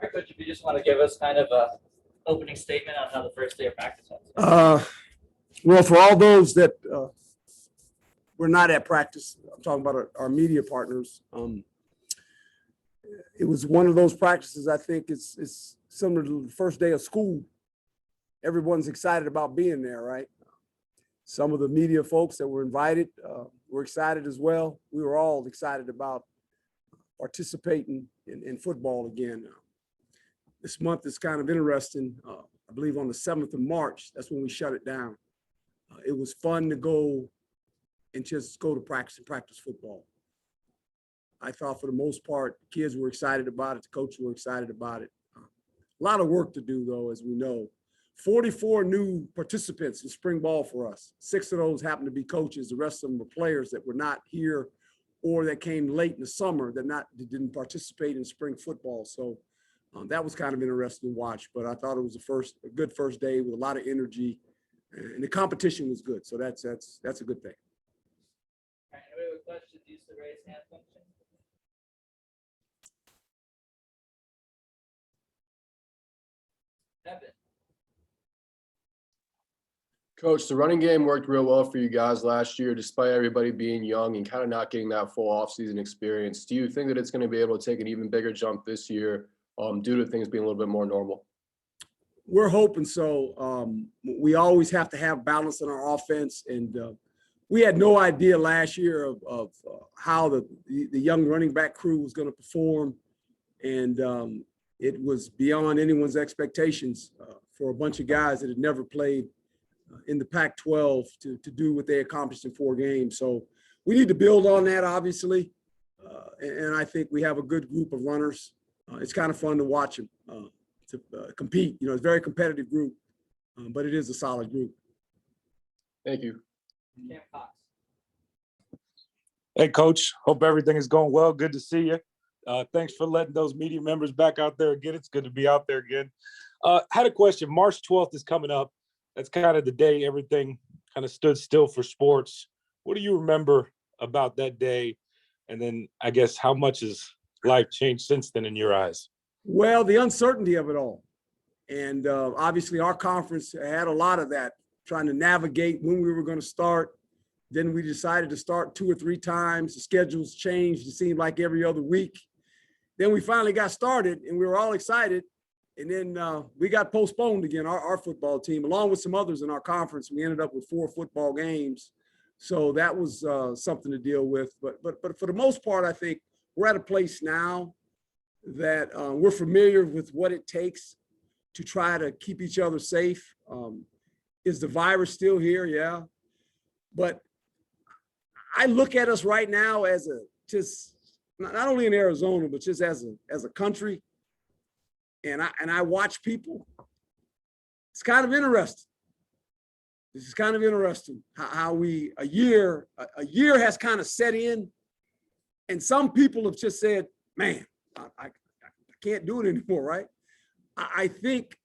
right, Coach, if you just want to give us kind of a opening statement on how the first day of practice went. Well, for all those that were not at practice, I'm talking about our media partners. It was one of those practices. I think it's similar to the first day of school. Everyone's excited about being there, right? Some of the media folks that were invited were excited as well. We were all excited about participating in football again. This month is kind of interesting. I believe on the 7th of March, that's when we shut it down. It was fun to go and just go to practice and practice football. I thought for the most part, kids were excited about it. The coaches were excited about it. A lot of work to do, though, as we know. 44 new participants in spring ball for us. 6 of those happened to be coaches. The rest of them were players that were not here or that came late in the summer that didn't participate in spring football. So that was kind of interesting to watch. But I thought it was a good first day with a lot of energy, and the competition was good. So that's a good thing. All right, anybody with questions, use the raise hand function. Evan. Coach, the running game worked real well for you guys last year, despite everybody being young and kind of not getting that full offseason experience. Do you think that it's going to be able to take an even bigger jump this year due to things being a little bit more normal? We're hoping so. We always have to have balance in our offense, and we had no idea last year of how the young running back crew was going to perform, and it was beyond anyone's expectations for a bunch of guys that had never played in the Pac-12 to do what they accomplished in 4 games. So we need to build on that, obviously, and I think we have a good group of runners. It's kind of fun to watch them to compete. You know, it's a very competitive group, but it is a solid group. Thank you. Cam Cox. Hey, Coach. Hope everything is going well. Good to see you. Thanks for letting those media members back out there again. It's good to be out there again. Had a question. March 12th is coming up. That's kind of the day everything kind of stood still for sports. What do you remember about that day? And then I guess how much has life changed since then in your eyes? Well, the uncertainty of it all. And obviously our conference had a lot of that, trying to navigate when we were going to start. Then we decided to start 2 or 3 times. The schedules changed. It seemed like every other week. Then we finally got started and we were all excited. And then we got postponed again, our football team, along with some others in our conference. We ended up with 4 football games. So that was something to deal with. But for the most part, I think we're at a place now that we're familiar with what it takes to try to keep each other safe. Is the virus still here? Yeah. But I look at us right now as just not only in Arizona, but just as a country. And I watch people. It's kind of interesting. This is kind of interesting how a year has kind of set in, and some people have just said, "Man, I can't do it anymore." Right? I think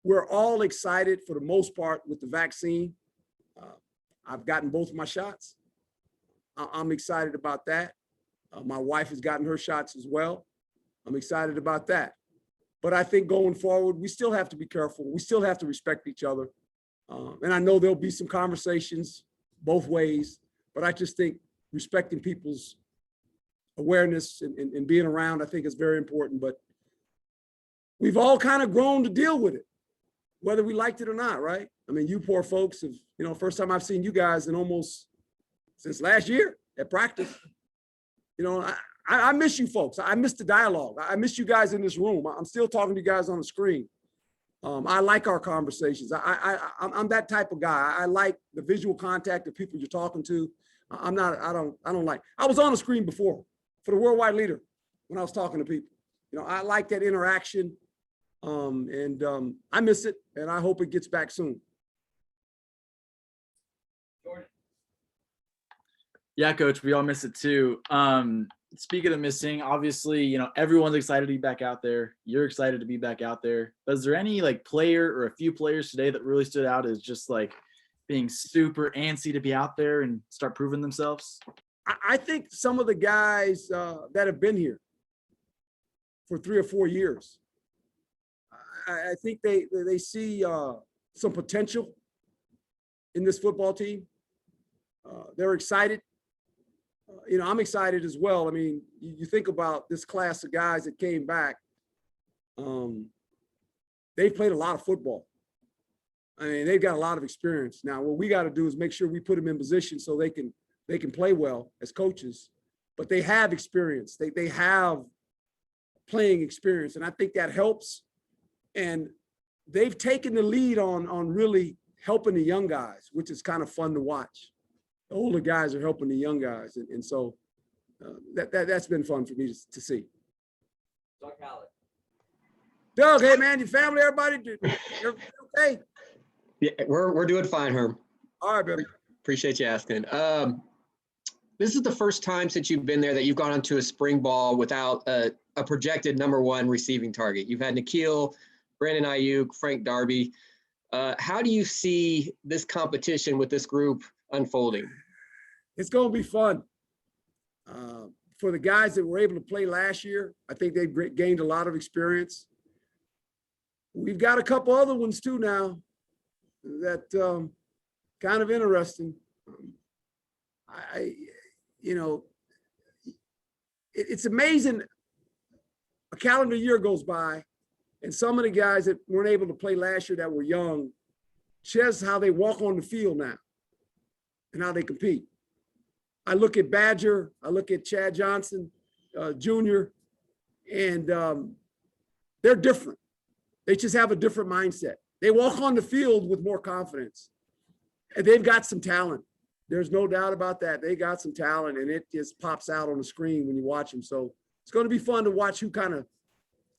we're all excited for the most part with the vaccine. I've gotten both of my shots. I'm excited about that. My wife has gotten her shots as well. I'm excited about that. But I think going forward, we still have to be careful. We still have to respect each other. And I know there'll be some conversations both ways, but I just think respecting people's awareness and being around, I think is very important. But we've all kind of grown to deal with it, whether we liked it or not, right? I mean, you poor folks have, first time I've seen you guys in almost since last year at practice. I miss you folks. I miss the dialogue. I miss you guys in this room. I'm still talking to you guys on the screen. I like our conversations. I'm that type of guy. I like the visual contact of people you're talking to. I don't like, I was on the screen before for the worldwide leader when I was talking to people. I like that interaction and I miss it and I hope it gets back soon. Jordan. Yeah, Coach, we all miss it too. Speaking of missing, obviously, everyone's excited to be back out there. You're excited to be back out there. But is there any player or a few players today that really stood out as just being super antsy to be out there and start proving themselves? I think some of the guys that have been here for 3 or 4 years, I think they see some potential in this football team. They're excited. I'm excited as well. I mean, you think about this class of guys that came back. They've played a lot of football. I mean, they've got a lot of experience. Now, what we got to do is make sure we put them in position so they can play well as coaches. But they have experience. They have playing experience, and I think that helps. And they've taken the lead on really helping the young guys, which is kind of fun to watch. The older guys are helping the young guys, and so that's been fun for me to see. Doug Howard. Doug, hey man, your family, everybody, you're okay? Yeah, we're doing fine, Herm. All right, baby. Appreciate you asking. This is the first time since you've been there that you've gone onto a spring ball without a projected #1 receiving target. You've had Nikhil, Brandon Ayuk, Frank Darby. How do you see this competition with this group unfolding? It's going to be fun. For the guys that were able to play last year, I think they've gained a lot of experience. We've got a couple other ones too now that kind of interesting. It's amazing. A calendar year goes by, and some of the guys that weren't able to play last year that were young, just how they walk on the field now and how they compete. I look at Badger, I look at Chad Johnson, Jr., and they're different. They just have a different mindset. They walk on the field with more confidence, and they've got some talent. There's no doubt about that. They got some talent, and it just pops out on the screen when you watch them. So it's going to be fun to watch who kind of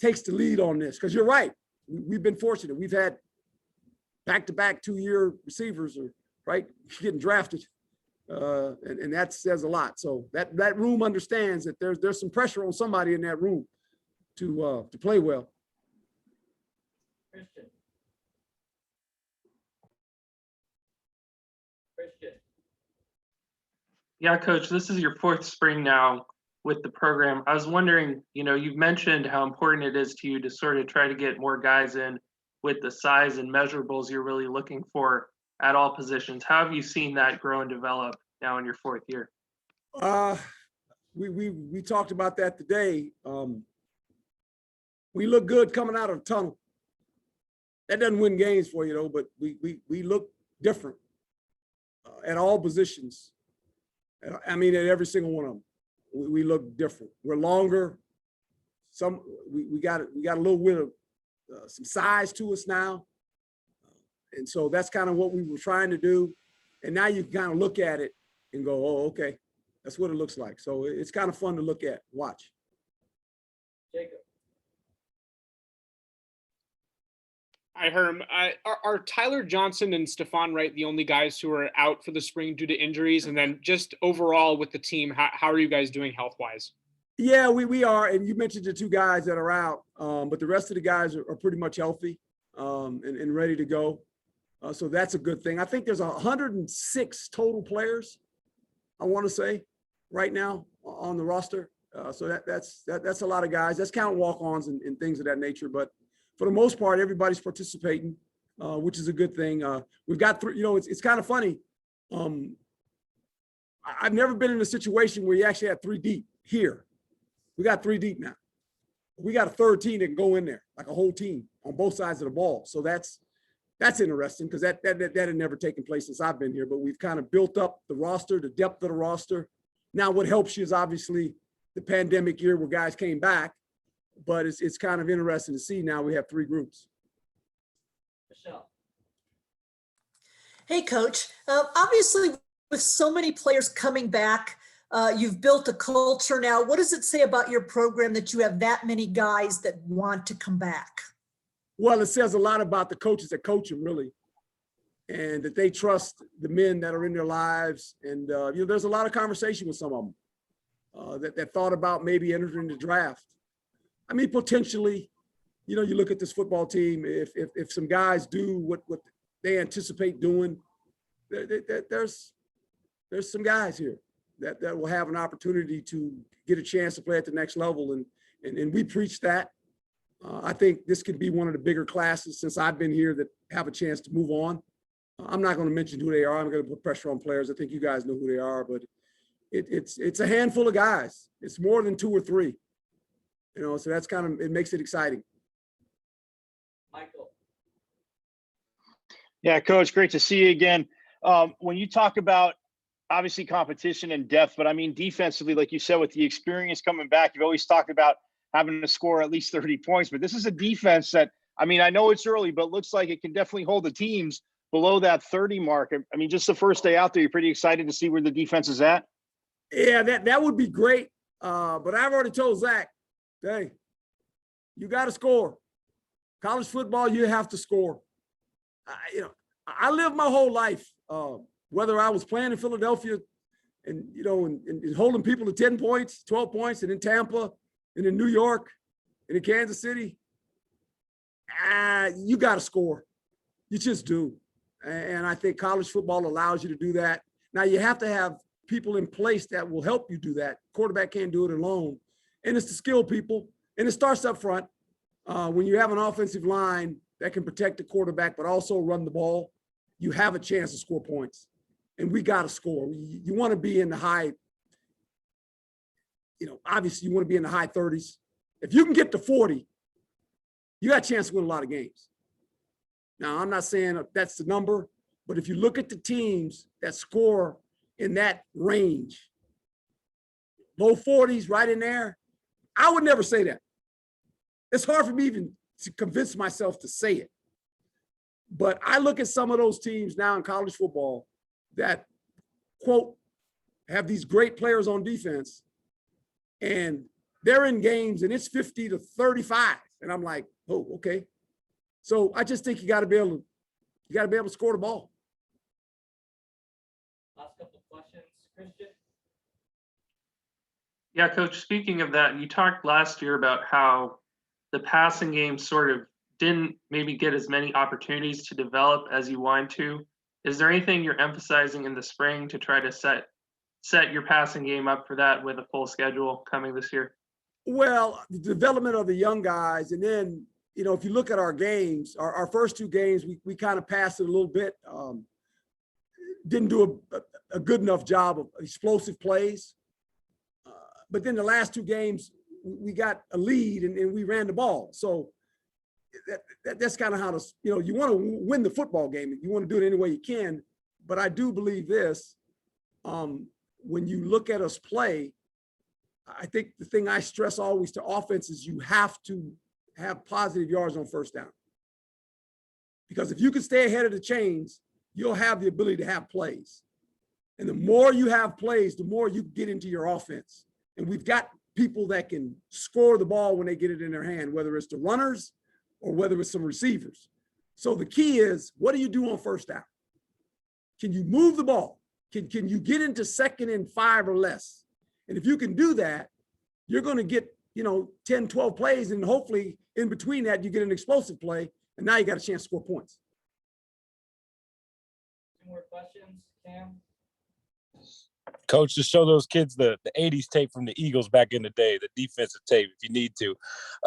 takes the lead on this, because you're right. We've been fortunate. We've had back-to-back 2-year receivers, right, getting drafted, and that says a lot. So that room understands that there's some pressure on somebody in that room to play well. Christian. Yeah, Coach, this is your 4th spring now with the program. I was wondering, you've mentioned how important it is to you to sort of try to get more guys in with the size and measurables you're really looking for at all positions. How have you seen that grow and develop now in your 4th year? We talked about that today. We look good coming out of the tunnel. That doesn't win games for you though, but we look different at all positions. I mean, at every single one of them, we look different. We're longer. We got a little bit of some size to us now, and so that's kind of what we were trying to do. And now you can kind of look at it and go, "Oh, okay, that's what it looks like." So it's kind of fun to look at, watch. Jacob. Hi, Herm. Are Tyler Johnson and Stephon Wright the only guys who are out for the spring due to injuries? And then just overall with the team, how are you guys doing health-wise? Yeah, we are. And you mentioned the 2 guys that are out, but the rest of the guys are pretty much healthy and ready to go. So that's a good thing. I think there's 106 total players, I want to say, right now on the roster. So that's a lot of guys. That's count walk-ons and things of that nature. But for the most part, everybody's participating, which is a good thing. We've got 3, it's kind of funny. I've never been in a situation where you actually had 3 deep here. We got 3 deep now. We got a 3rd team that can go in there, like a whole team on both sides of the ball. So that's interesting because that had never taken place since I've been here, but we've kind of built up the roster, the depth of the roster. Now what helps you is obviously the pandemic year where guys came back, but it's kind of interesting to see now we have 3 groups. Michelle. Hey, Coach. Obviously, with so many players coming back, you've built a culture now. What does it say about your program that you have that many guys that want to come back? Well, it says a lot about the coaches that coach them, really, and that they trust the men that are in their lives. And there's a lot of conversation with some of them that thought about maybe entering the draft. I mean, potentially, you look at this football team. If some guys do what they anticipate doing, there's some guys here that will have an opportunity to get a chance to play at the next level, and we preach that. I think this could be one of the bigger classes since I've been here that have a chance to move on. I'm not going to mention who they are. I'm going to put pressure on players. I think you guys know who they are, but it's a handful of guys. It's more than 2 or 3. You know, so that's kind of, it makes it exciting. Michael. Yeah, Coach, great to see you again. When you talk about obviously competition and depth, but I mean defensively, like you said, with the experience coming back, you've always talked about having to score at least 30 points. But this is a defense that, I mean, I know it's early, but looks like it can definitely hold the teams below that 30 mark. I mean, just the first day out there, you're pretty excited to see where the defense is at. Yeah, that would be great. But I've already told Zach, hey, you got to score. College football, you have to score. You know, I lived my whole life, whether I was playing in Philadelphia and, you know, and holding people to 10 points, 12 points, and in Tampa, and in New York, and in Kansas City. You got to score. You just do. And I think college football allows you to do that. Now, you have to have people in place that will help you do that. Quarterback can't do it alone. And it's the skilled people. And it starts up front. When you have an offensive line that can protect the quarterback, but also run the ball, you have a chance to score points. And we got to score. You want to be in the high, you know, obviously you want to be in the high 30s. If you can get to 40, you got a chance to win a lot of games. Now, I'm not saying that's the number, but if you look at the teams that score in that range, low 40s, right in there, I would never say that. It's hard for me even to convince myself to say it. But I look at some of those teams now in college football that, quote, have these great players on defense, and they're in games and it's 50 to 35. And I'm like, oh, okay. So I just think you got to be able to score the ball. Last couple of questions, Christian. Yeah, Coach, speaking of that, you talked last year about how the passing game sort of didn't maybe get as many opportunities to develop as you wanted to. Is there anything you're emphasizing in the spring to try to set your passing game up for that with a full schedule coming this year? Well, the development of the young guys, and then, you know, if you look at our games, our first 2 games, we kind of passed it a little bit. Didn't do a good enough job of explosive plays. But then the last 2 games, we got a lead and we ran the ball. So that's kind of how to, you know, you want to win the football game. You want to do it any way you can. But I do believe this, when you look at us play, I think the thing I stress always to offense is you have to have positive yards on first down. Because if you can stay ahead of the chains, you'll have the ability to have plays. And the more you have plays, the more you get into your offense. And we've got people that can score the ball when they get it in their hand, whether it's the runners or whether it's some receivers. So the key is, what do you do on first down? Can you move the ball? Can you get into 2nd and 5 or less? And if you can do that, you're going to get, you know, 10, 12 plays, and hopefully in between that, you get an explosive play, and now you got a chance to score points. 2 more questions, Cam. Coach, just show those kids the 80s tape from the Eagles back in the day, the defensive tape, if you need to.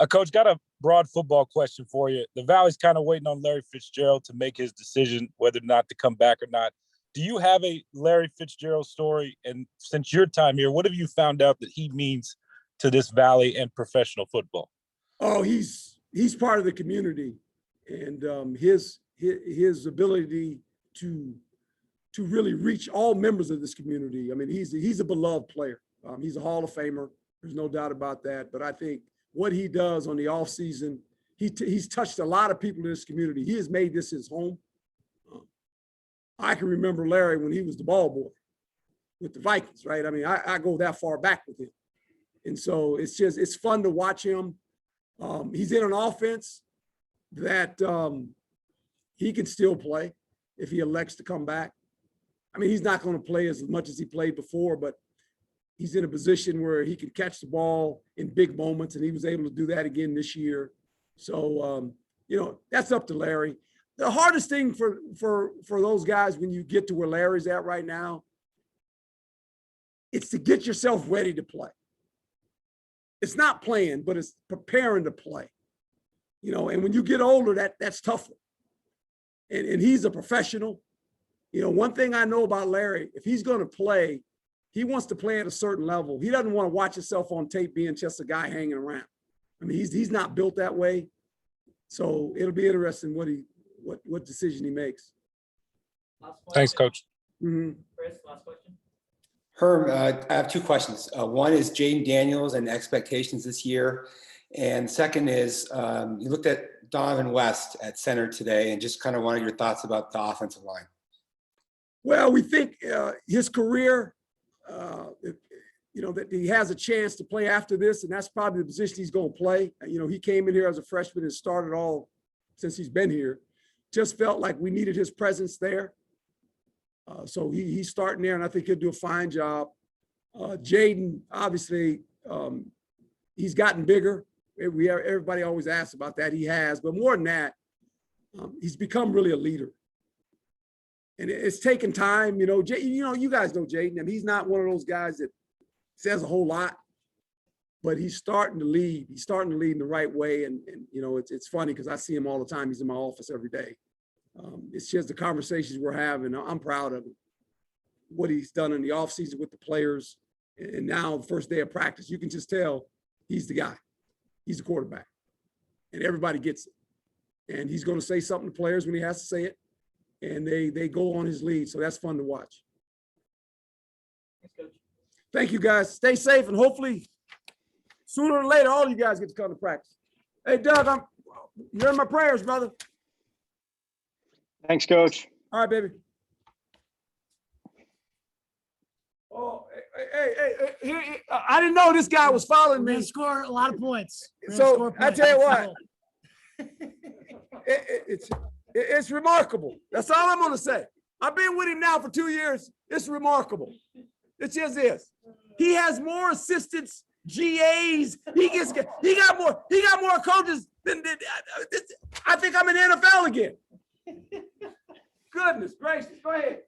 Coach, got a broad football question for you. The Valley's kind of waiting on Larry Fitzgerald to make his decision whether or not to come back or not. Do you have a Larry Fitzgerald story? And since your time here, what have you found out that he means to this Valley and professional football? Oh, he's part of the community, and his ability to really reach all members of this community. I mean, he's a beloved player. He's a Hall of Famer. There's no doubt about that. But I think what he does on the off season, he's touched a lot of people in this community. He has made this his home. I can remember Larry when he was the ball boy with the Vikings, right? I mean, I go that far back with him. And so it's fun to watch him. He's in an offense that he can still play if he elects to come back. I mean, he's not going to play as much as he played before, but he's in a position where he can catch the ball in big moments, and he was able to do that again this year. So, you know, that's up to Larry. The hardest thing for those guys when you get to where Larry's at right now, it's to get yourself ready to play. It's not playing, but it's preparing to play. You know, and when you get older, that's tougher. And he's a professional. You know, one thing I know about Larry, if he's going to play, he wants to play at a certain level. He doesn't want to watch himself on tape being just a guy hanging around. I mean, he's not built that way. So it'll be interesting what decision he makes. Thanks, Coach. Mm-hmm. Chris, last question. Herm, I have two questions. One is Jaden Daniels and expectations this year. And second is, you looked at Donovan West at center today and just kind of wanted your thoughts about the offensive line. Well, we think his career, you know, that he has a chance to play after this, and that's probably the position he's going to play. You know, he came in here as a freshman and started all since he's been here. Just felt like we needed his presence there. So he's starting there, and I think he'll do a fine job. Jaden, obviously, he's gotten bigger. Everybody always asks about that. He has, but more than that, he's become really a leader. And it's taken time. You know, you guys know Jaden. I mean, he's not one of those guys that says a whole lot, but he's starting to lead. He's starting to lead in the right way. And you know, it's funny because I see him all the time. He's in my office every day. It's just the conversations we're having. I'm proud of him, what he's done in the offseason with the players. And now the first day of practice, you can just tell he's the guy. He's the quarterback. And everybody gets it. And he's going to say something to players when he has to say it. And they go on his lead. So that's fun to watch. Thanks, Coach. Thank you, guys. Stay safe, and hopefully sooner or later, all you guys get to come to practice. Hey, Doug, you're in my prayers, brother. Thanks, Coach. All right, baby. Oh, hey, I didn't know this guy was following We're me. gonna score a lot of points. We're gonna score So I points. tell you what, it's remarkable. That's all I'm going to say. I've been with him now for 2 years. It's remarkable. It just is. He has more assistants, GAs. He got more coaches than I think I'm in the NFL again. Goodness gracious. Go ahead.